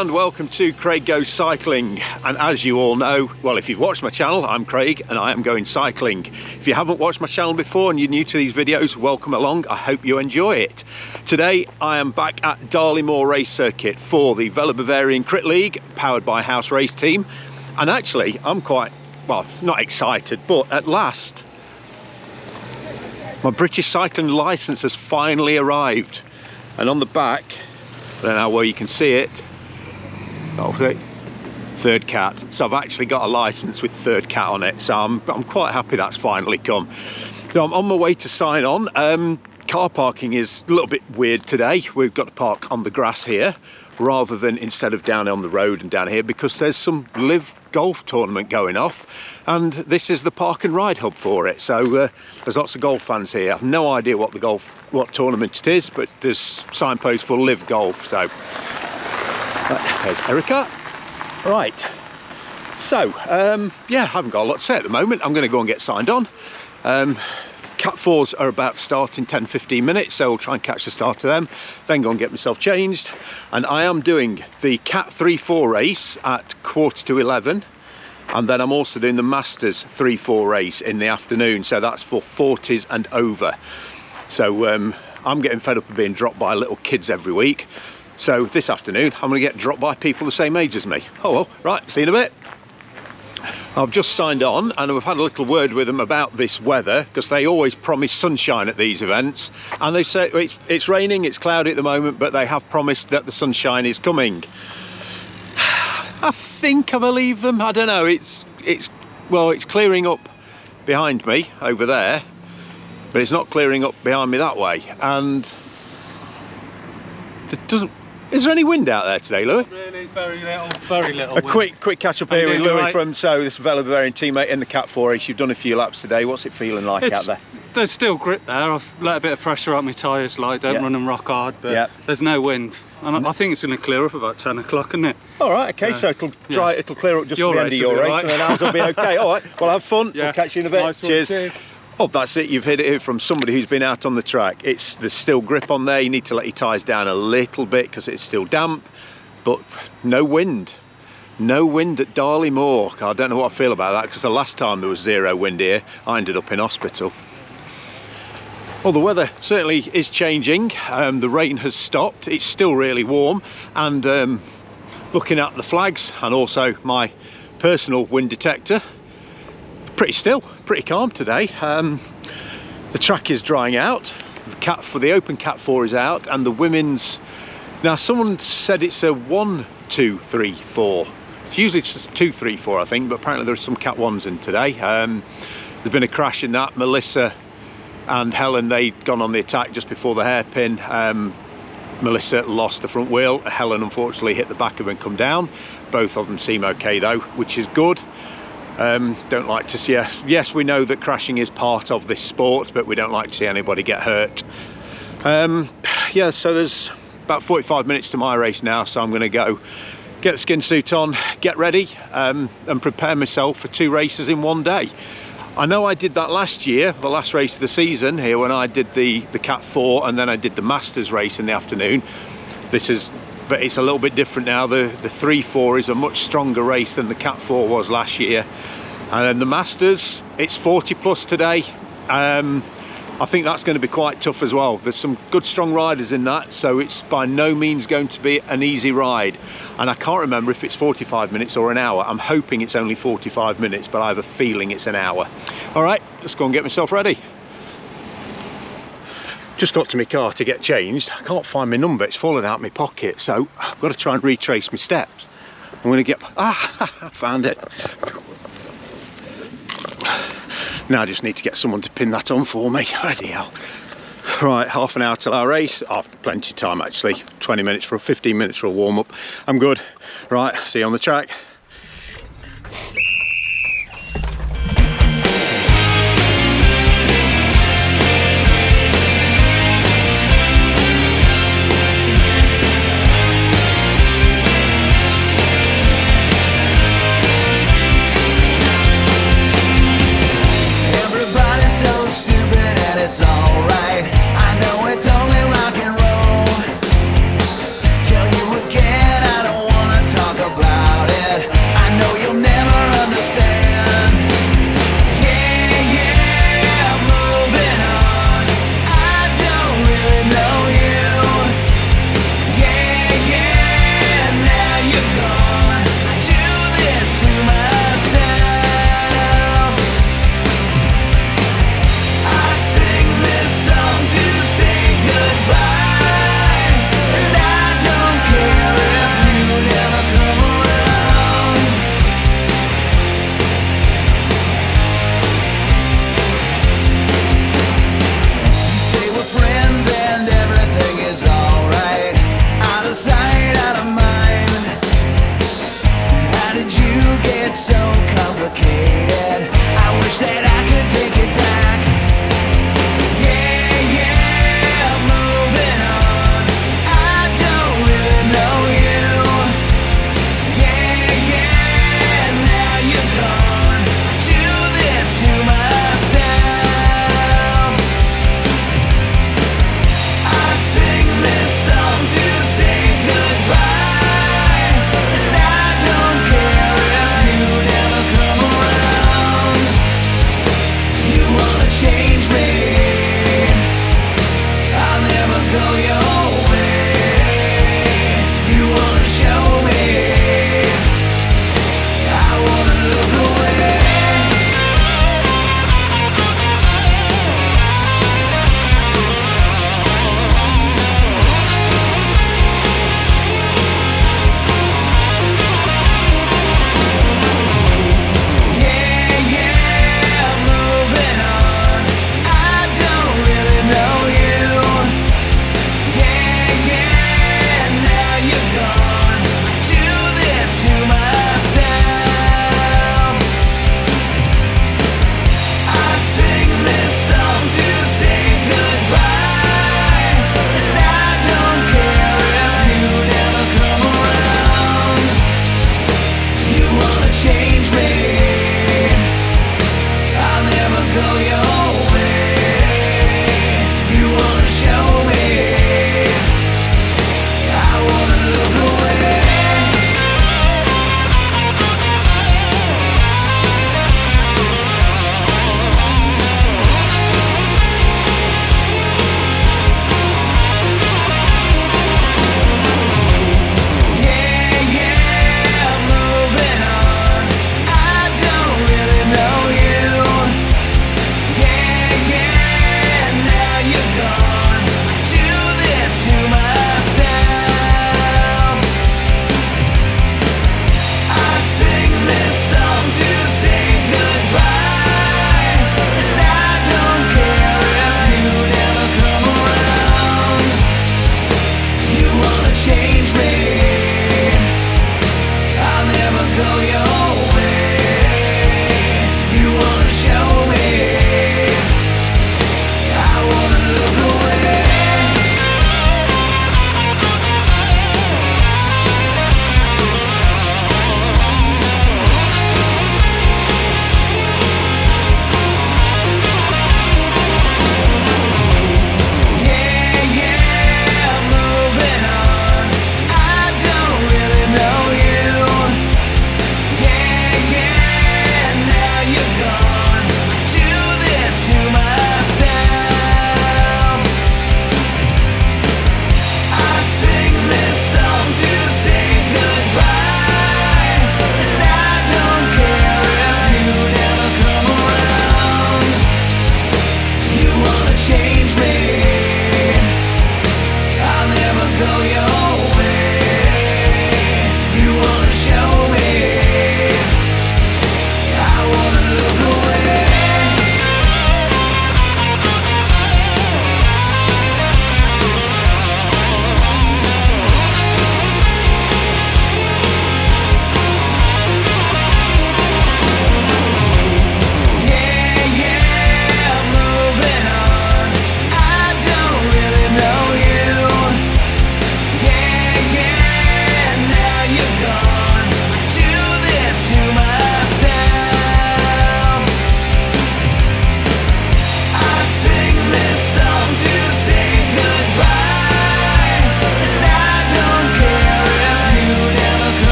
and welcome to Craig Goes Cycling. And as you all know, well, if you've watched my channel, I'm Craig and I am going cycling. If you haven't watched my channel before and you're new to these videos, welcome along. I hope you enjoy it. Today I am back at Darley Moor race circuit for the Velo Bavarian Crit League powered by HAUS RT team. And actually I'm quite, well, not excited, but at last my British cycling licence has finally arrived. And on the back, I don't know where you can see it. Oh, third cat. So I've actually got a licence with third cat on it. So I'm quite happy that's finally come. So I'm on my way to sign on. Car parking is a little bit weird today. We've got to park on the grass here rather than instead of down on the road and down here because there's some live golf tournament going off and this is the park and ride hub for it. So there's lots of golf fans here. I've no idea what tournament it is, but there's signposts for live golf. So there's Erica. Right, so yeah, I haven't got a lot to say at the moment. I'm going to go and get signed on. Cat 4s are about to start in 10-15 minutes, so I'll try and catch the start of them, then go and get myself changed. And I am doing the Cat 3-4 race at 10:45, and then I'm also doing the Masters 3-4 race in the afternoon, so that's for 40s and over. So I'm getting fed up of being dropped by little kids every week. So this afternoon, I'm going to get dropped by people the same age as me. Oh well, right, see you in a bit. I've just signed on and we've had a little word with them about this weather because they always promise sunshine at these events. And they say it's raining, it's cloudy at the moment, but they have promised that the sunshine is coming. I think I believe them. I don't know. It's clearing up behind me over there, but it's not clearing up behind me that way. And it doesn't. Is there any wind out there today, Louis? Really, very little. A quick catch up here with Louis from this Velo Bavarian teammate in the Cat 4 race. You've done a few laps today. What's it feeling like out there? There's still grip there. I've let a bit of pressure out my tyres, like don't run them rock hard, but there's no wind. And I think it's going to clear up about 10 o'clock, isn't it? All right, okay, so it'll clear up just for the end of your race, and then ours will be okay. All right, well, have fun. We'll catch you in a bit. Nice. Cheers. Oh, that's it. You've hit it from somebody who's been out on the track. There's still grip on there. You need to let your tyres down a little bit because it's still damp, but no wind. No wind at Darley Moor. I don't know what I feel about that because the last time there was zero wind here, I ended up in hospital. Well, the weather certainly is changing. The rain has stopped. It's still really warm, and looking at the flags and also my personal wind detector, pretty still, pretty calm today. The track is drying out. The open Cat 4 is out, and the women's, now someone said it's a 1, 2, 3, 4. It's usually just 2, 3, 4, I think, but apparently there's some Cat 1s in today. There's been a crash in that. Melissa and Helen, they'd gone on the attack just before the hairpin. Melissa lost the front wheel. Helen unfortunately hit the back of it and come down. Both of them seem okay though, which is good. Don't like to see, yes, we know that crashing is part of this sport, but we don't like to see anybody get hurt. Yeah, so there's about 45 minutes to my race now, so I'm going to go get the skin suit on, get ready, and prepare myself for 2 races in one day. I know I did that last year, the last race of the season here, when I did the Cat 4 and then I did the Masters race in the afternoon. But it's a little bit different now. The 3-4 is a much stronger race than the Cat 4 was last year. And then the Masters, it's 40 plus today. I think that's going to be quite tough as well. There's some good strong riders in that, so it's by no means going to be an easy ride. And I can't remember if it's 45 minutes or an hour. I'm hoping it's only 45 minutes, but I have a feeling it's an hour. All right, let's go and get myself ready. Just got to my car to get changed. I can't find my number, it's fallen out of my pocket, so I've got to try and retrace my steps. I'm going to get, I found it. Now I just need to get someone to pin that on for me. Bloody hell. Right, half an hour till our race. Oh, plenty of time actually. 20 minutes for 15 minutes for a warm up. I'm good. Right, see you on the track. It's alright, I know it's only rock and roll. Tell you again, I don't wanna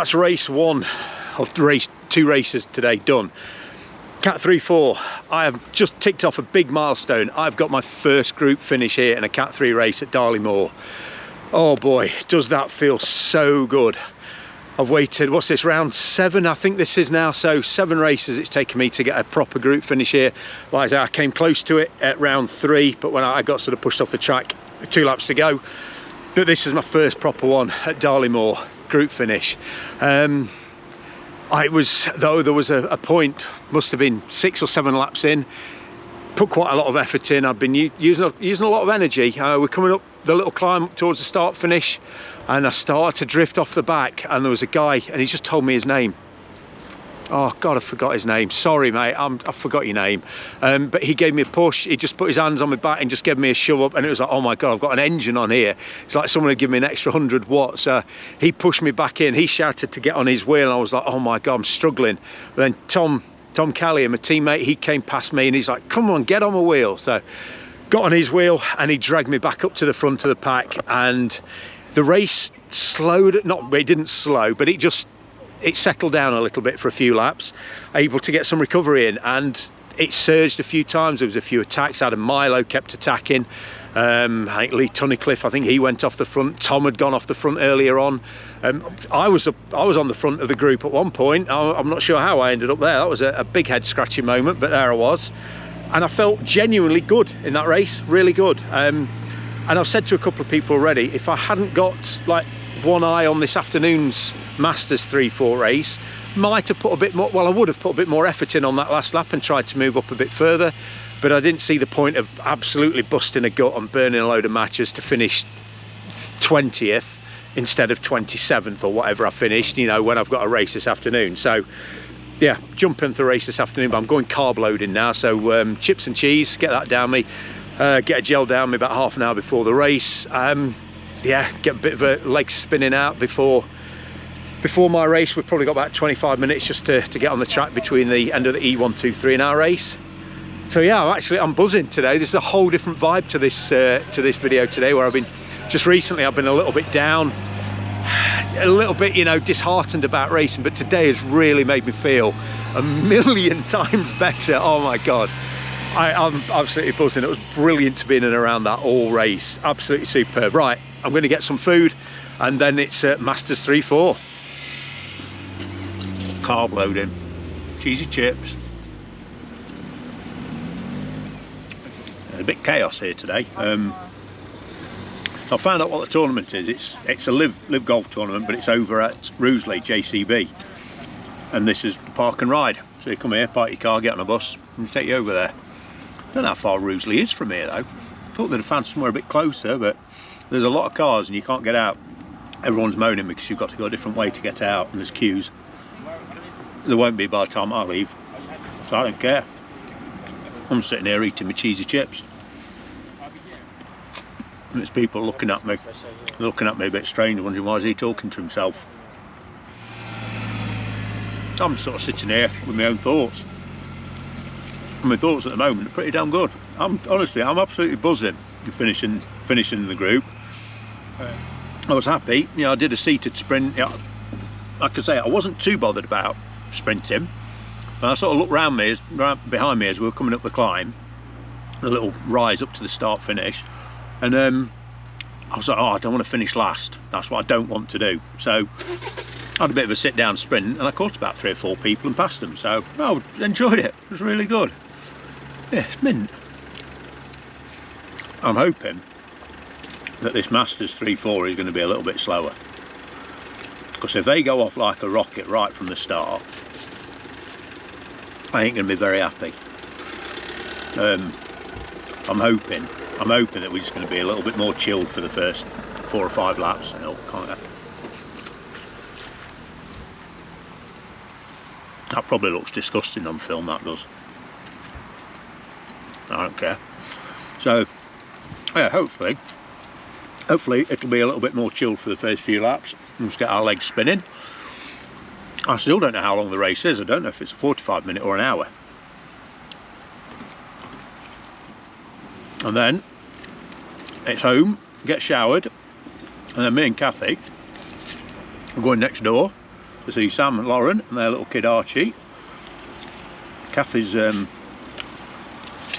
That's race one of the two races today done. Cat 3-4, I have just ticked off a big milestone. I've got my first group finish here in a Cat 3 race at Darley Moor. Oh boy, does that feel so good. I've waited, what's this, round 7 I think this is now, so 7 races it's taken me to get a proper group finish here. Like I say, I came close to it at round 3, but when I got sort of pushed off the track, 2 laps to go. But this is my first proper one at Darley Moor, group finish. There was a point, must have been 6 or 7 laps in, put quite a lot of effort in. I've been using a lot of energy. We're coming up the little climb up towards the start finish, and I started to drift off the back, and there was a guy, and he just told me his name. Oh God, I forgot his name. Sorry, mate, I forgot your name. But he gave me a push. He just put his hands on my back and just gave me a shove up, and it was like, oh my God, I've got an engine on here. It's like someone had given me an extra 100 watts. He pushed me back in. He shouted to get on his wheel, and I was like, oh my God, I'm struggling. But then Tom Kelly, my teammate, he came past me, and he's like, come on, get on my wheel. So got on his wheel, and he dragged me back up to the front of the pack, and the race slowed. It didn't slow, but it settled down a little bit for a few laps, able to get some recovery in, and it surged a few times. There was a few attacks. Adam Milo kept attacking. I think Lee Tunnicliffe, I think he went off the front. Tom had gone off the front earlier on. I was on the front of the group at one point. I'm not sure how I ended up there. That was a big head scratching moment, but there I was. And I felt genuinely good in that race, really good. And I've said to a couple of people already, if I hadn't got like one eye on this afternoon's Masters 3-4 race, might have put a bit more, well, I would have put a bit more effort in on that last lap and tried to move up a bit further, but I didn't see the point of absolutely busting a gut and burning a load of matches to finish 20th instead of 27th or whatever I finished, you know, when I've got a race this afternoon. So yeah, jump into the race this afternoon, but I'm going carb loading now, so chips and cheese, get that down me, get a gel down me about half an hour before the race. Yeah, get a bit of a leg spinning out before my race. We've probably got about 25 minutes just to get on the track between the end of the E123 and our race. So yeah, I'm buzzing today. There's a whole different vibe to this video today, where I've been a little bit down, a little bit, you know, disheartened about racing, but today has really made me feel a million times better. Oh my God, I'm absolutely buzzing. It was brilliant to be in and around that all race, absolutely superb. Right, I'm going to get some food, and then it's Masters 3-4. Carb loading, cheesy chips. There's a bit chaos here today. So I found out what the tournament is. It's a live golf tournament, but it's over at Ruisley JCB, and this is park and ride. So you come here, park your car, get on a bus, and take you over there. I don't know how far Ruisley is from here though. Thought they'd have found somewhere a bit closer, but there's a lot of cars and you can't get out. Everyone's moaning because you've got to go a different way to get out, and there's queues. There won't be by the time I leave, so I don't care. I'm sitting here eating my cheesy chips, and there's people looking at me a bit strange, wondering why is he talking to himself. I'm sort of sitting here with my own thoughts. And my thoughts at the moment are pretty damn good. I'm absolutely buzzing finishing the group. I was happy, you know. I did a seated sprint. You know, like I say, I wasn't too bothered about sprinting, but I sort of looked round behind me as we were coming up the climb, the little rise up to the start finish, and I was like, oh, I don't want to finish last. That's what I don't want to do. So I had a bit of a sit down sprint, and I caught about 3 or 4 people and passed them. So I enjoyed it. It was really good. Yeah, it's mint. I'm hoping that this Masters 3-4 is going to be a little bit slower, because if they go off like a rocket right from the start, I ain't going to be very happy. I'm hoping that we're just going to be a little bit more chilled for the first 4 or 5 laps. That probably looks disgusting on film, that does. I don't care. So yeah, hopefully it'll be a little bit more chilled for the first few laps and just get our legs spinning. I still don't know how long the race is. I don't know if it's a 45-minute or an hour. And then it's home, get showered, and then me and Kathy are going next door to see Sam and Lauren and their little kid Archie. Kathy's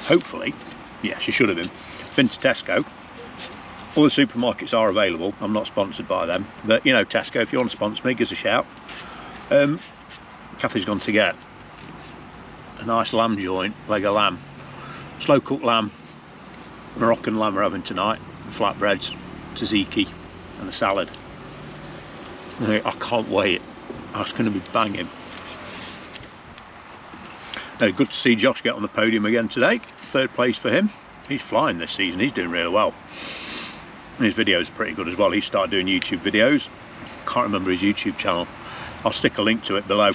hopefully, yeah, she should have been to Tesco. All the supermarkets are available. I'm not sponsored by them, but you know, Tesco, if you want to sponsor me, give us a shout. Kathy's gone to get a nice lamb joint, leg of lamb, slow cooked lamb, Moroccan lamb we're having tonight, flatbreads, tzatziki and a salad. I can't wait. That's going to be banging. Good to see Josh get on the podium again today. 3rd place for him. He's flying this season. He's doing really well. And his videos are pretty good as well. He started doing YouTube videos. Can't remember his YouTube channel. I'll stick a link to it below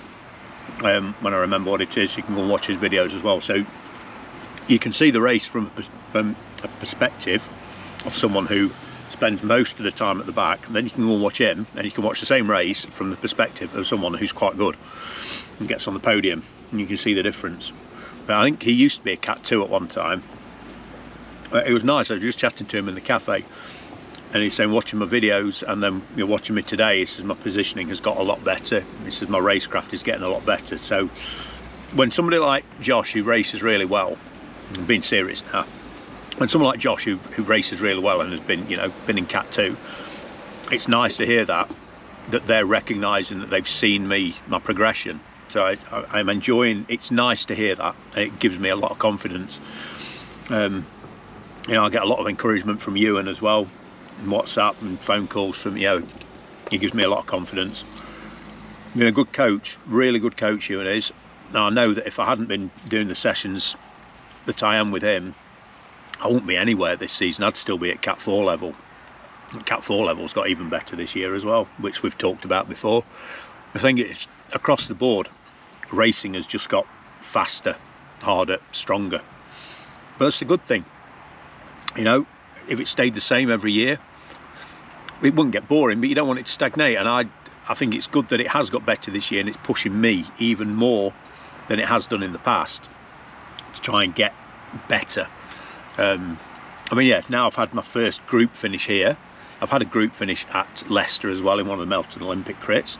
when I remember what it is. You can go and watch his videos as well. So you can see the race from a perspective of someone who spends most of the time at the back. And then you can go and watch him, and you can watch the same race from the perspective of someone who's quite good and gets on the podium, and you can see the difference. But I think he used to be a Cat 2 at one time. It was nice. I was just chatting to him in the cafe, and he's saying, watching my videos, and then you're watching me today, he says my positioning has got a lot better. He says my racecraft is getting a lot better. So when somebody like Josh, who races really well, I'm being serious now, when someone like Josh who races really well and has been, you know, been in Cat 2, it's nice to hear that they're recognising that they've seen my progression. So I'm enjoying. It's nice to hear that, and it gives me a lot of confidence. You know, I get a lot of encouragement from Ewan as well, and WhatsApp and phone calls from, you know, he gives me a lot of confidence. Been a good coach, really good coach Ewan is. Now I know that if I hadn't been doing the sessions that I am with him, I wouldn't be anywhere this season. I'd still be at Cat 4 level. Cat 4 level's got even better this year as well, which we've talked about before. I think it's across the board, racing has just got faster, harder, stronger. But that's a good thing. You know, if it stayed the same every year, it wouldn't get boring, but you don't want it to stagnate. And I think it's good that it has got better this year, and it's pushing me even more than it has done in the past to try and get better. I mean, yeah, now I've had my first group finish here. I've had a group finish at Leicester as well in one of the Melton Olympic crits.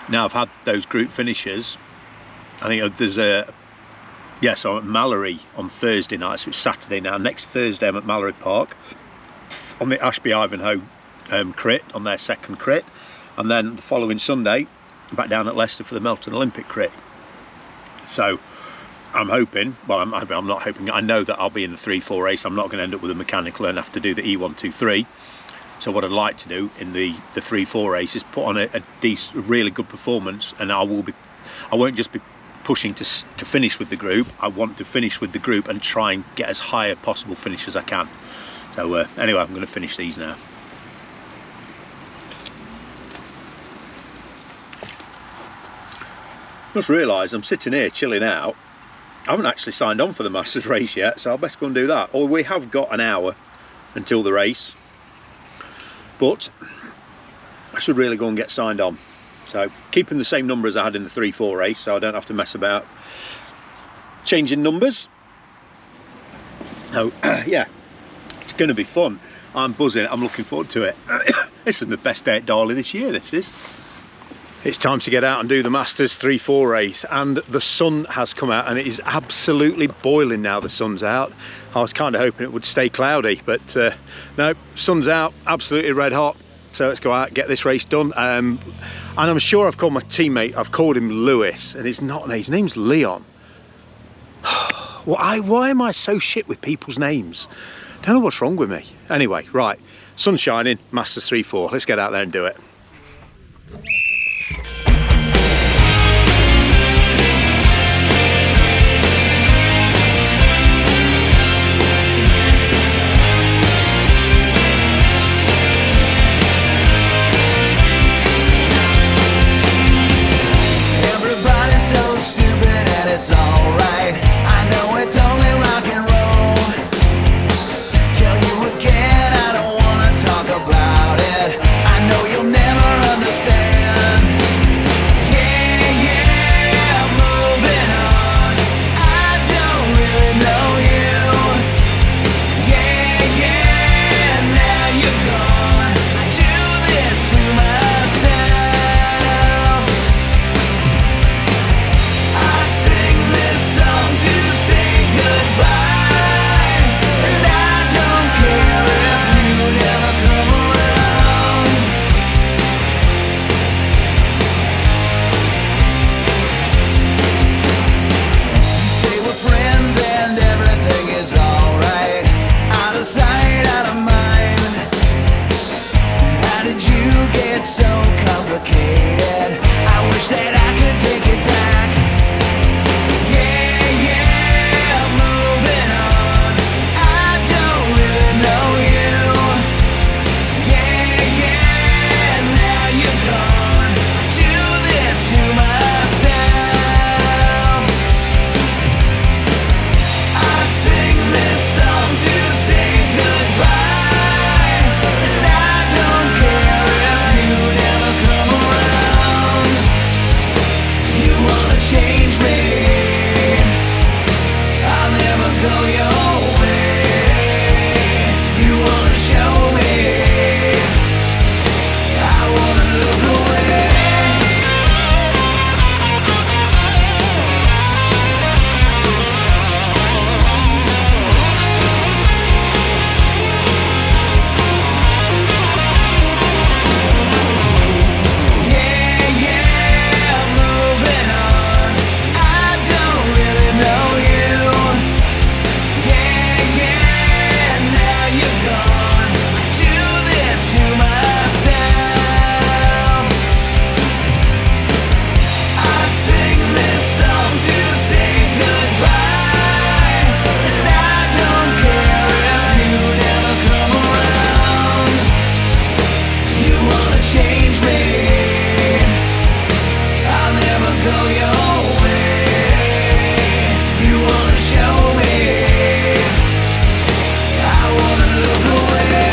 Now I've had those group finishes. I think there's so I'm at Mallory on Thursday night, so it's Saturday now. Next Thursday I'm at Mallory Park on the Ashby Ivanhoe crit, on their 2nd crit. And then the following Sunday, back down at Leicester for the Melton Olympic crit. So I'm hoping, well, I'm not hoping, I know that I'll be in the 3-4 race. I'm not going to end up with a mechanical and have to do the E123. So what I'd like to do in the 3-4 race is put on a decent, really good performance, and I won't just be pushing to finish with the group. I want to finish with the group and try and get as high a possible finish as I can. So anyway, I'm going to finish these now. Just realised I'm sitting here chilling out. I haven't actually signed on for the Masters race yet, so I'll best go and do that. Or we have got an hour until the race, but I should really go and get signed on. So keeping the same number as I had in the 3-4 race, so I don't have to mess about changing numbers. So yeah, it's going to be fun. I'm buzzing. I'm looking forward to it. This is the best day at Darley this year, this is. It's time to get out and do the Masters 3-4 race, and the sun has come out and it is absolutely boiling now. The sun's out. I was kind of hoping it would stay cloudy, but no, sun's out, absolutely red hot. So let's go out, get this race done. And I'm sure I've called my teammate, I've called him Lewis, and it's not, his name's Leon. Why am I so shit with people's names? Don't know what's wrong with me. Anyway, right, sun's shining, Masters 3-4. Let's get out there and do it. It's alright, I know it's only rock and roll. Tell you again, I don't wanna talk about it. I know you'll never understand. your way. You wanna show me, I wanna look away.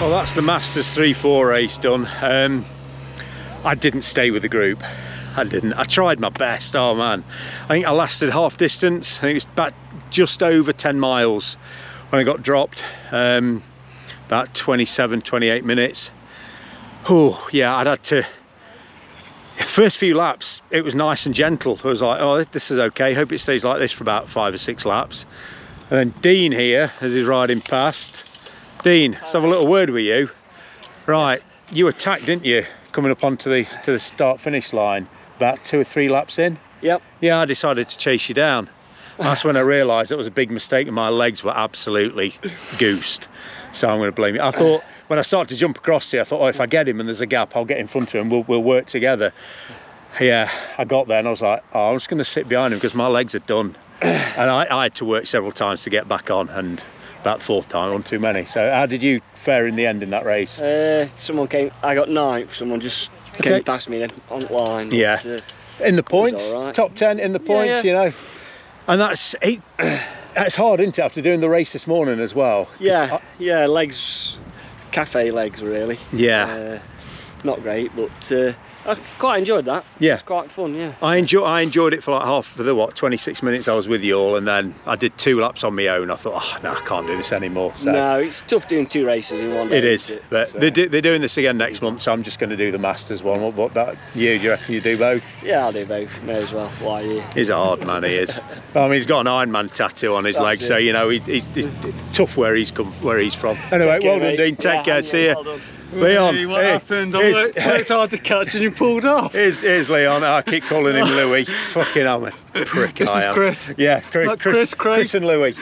Well, that's the Masters 3-4 race done. I didn't stay with the group. I didn't. I tried my best. Oh man, I think I lasted half distance. I think it was about just over 10 miles when I got dropped. About 27-28 minutes. Oh yeah, I'd had to. The first few laps it was nice and gentle. I was like, oh, this is okay, hope it stays like this for about 5 or 6 laps. And then Dean here, as he's riding past. Dean, let's have a little word with you. Right, you attacked, didn't you, coming up onto the start finish line about 2 or 3 laps in? Yep. Yeah, I decided to chase you down. That's when I realised it was a big mistake and my legs were absolutely goosed. So I'm going to blame you. I thought, when I started to jump across here, I thought, oh, if I get him and there's a gap, I'll get in front of him, we'll work together. Yeah, I got there and I was like, oh, I'm just going to sit behind him because my legs are done. And I had to work several times to get back on, and about the fourth time, on too many. So how did you fare in the end in that race? Someone came, I got ninth, someone just came past me then on the line. Yeah, but, in the points, right. top 10 in the points, you know. And that's hard, isn't it, after doing the race this morning as well? Yeah, yeah, legs, cafe legs really. Yeah. Not great, but I quite enjoyed that. Yeah. It's quite fun, yeah. I enjoyed it for like for the 26 minutes I was with you all, and then I did 2 laps on my own. I thought, oh no, I can't do this anymore. So. No, it's tough doing 2 races in one day. It is, but so. They're doing this again next month, so I'm just going to do the Masters one. What about you? Do you reckon you do both? Yeah, I'll do both, may as well. Why you? He's a hard man, he is. I mean, he's got an Iron Man tattoo on his leg, so you know he's tough where he's from. Anyway, well done, Dean. Take care. See you. Well Leon, what happened? I worked hard to catch and you pulled off. Here's Leon. I keep calling him Louis. Fucking hell, man. Prick. This is Chris. Yeah, Chris and Louis.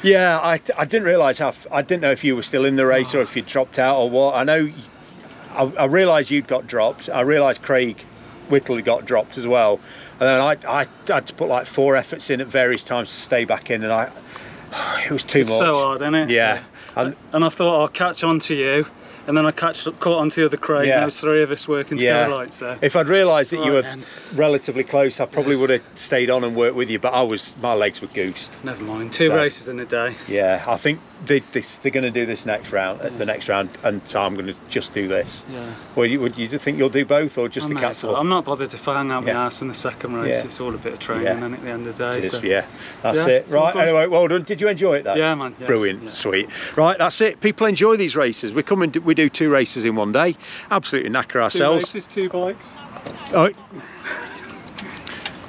Yeah, I didn't realise I didn't know if you were still in the race or if you'd dropped out or what. I know, I realised you'd got dropped. I realised Craig Whittle got dropped as well. And then I had to put like 4 efforts in at various times to stay back in, and it was too much. It's so hard, isn't it? Yeah. And I thought I'll catch on to you, and then I caught onto the other Craig, and there was 3 of us working together like so. If I'd realised that you were relatively close, I probably would have stayed on and worked with you, but my legs were goosed. Never mind, 2 races in a day. Yeah, I think they're going to do this next round, the next round, and so I'm going to just do this. Yeah. Well, would you think you'll do both, or just the castle? I'm not bothered if I hang out my ass in the second race. It's all a bit of training, and at the end of the day. It is, that's it. Right, anyway, well done. Did you enjoy it, though? Yeah, man. Yeah. Brilliant, sweet. Right, that's it. People enjoy these races. We do 2 races in one day. Absolutely knacker ourselves. 2 races, 2 bikes. Oh,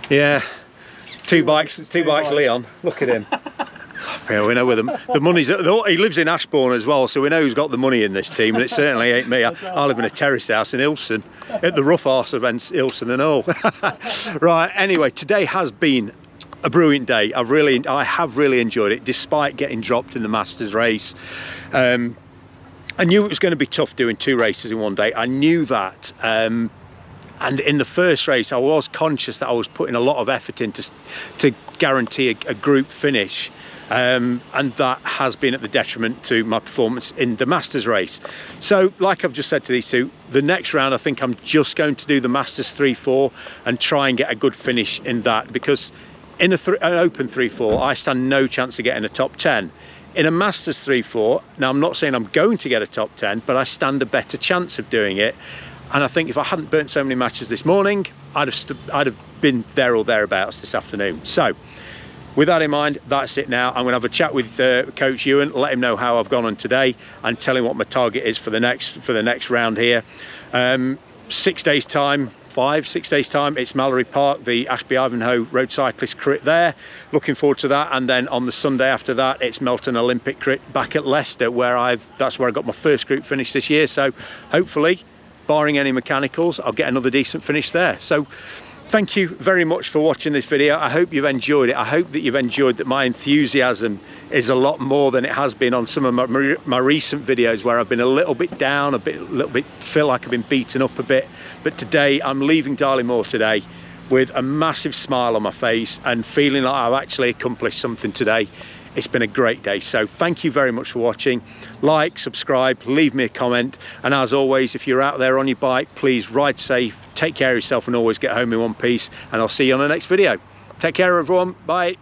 yeah. 2 bikes, Leon. Look at him. Yeah, we know where the money's. He lives in Ashbourne as well, so we know who's got the money in this team, and it certainly ain't me. I live in a terraced house in Ilson, at the rough arse of Ilson and all. Right. Anyway, today has been a brilliant day. I have really enjoyed it, despite getting dropped in the Masters race. I knew it was going to be tough doing 2 races in one day. I knew that. And in the first race, I was conscious that I was putting a lot of effort in to guarantee a group finish. And that has been at the detriment to my performance in the Masters race. So, like I've just said to these 2, the next round I think I'm just going to do the Masters 3-4 and try and get a good finish in that, because in an open 3-4 I stand no chance of getting a top 10. In a Masters 3-4, now I'm not saying I'm going to get a top 10, but I stand a better chance of doing it. And I think if I hadn't burnt so many matches this morning, I'd have been there or thereabouts this afternoon. So, with that in mind, that's it now. I'm going to have a chat with Coach Ewan, let him know how I've gone on today, and tell him what my target is for the next round here. 6 days time. 6 days time, it's Mallory Park, the Ashby Ivanhoe Road Cyclist Crit there. Looking forward to that. And then on the Sunday after that, it's Melton Olympic Crit back at Leicester, that's where I got my first group finish this year. So hopefully, barring any mechanicals, I'll get another decent finish there. So thank you very much for watching this video. I hope you've enjoyed it. I hope that you've enjoyed that my enthusiasm is a lot more than it has been on some of my recent videos, where I've been a little bit down, a little bit feel like I've been beaten up a bit. But today, I'm leaving Darley Moor today with a massive smile on my face and feeling like I've actually accomplished something today. It's been a great day. So thank you very much for watching. Like, subscribe, leave me a comment. And as always, if you're out there on your bike, please ride safe, take care of yourself, and always get home in one piece. And I'll see you on the next video. Take care, everyone. Bye.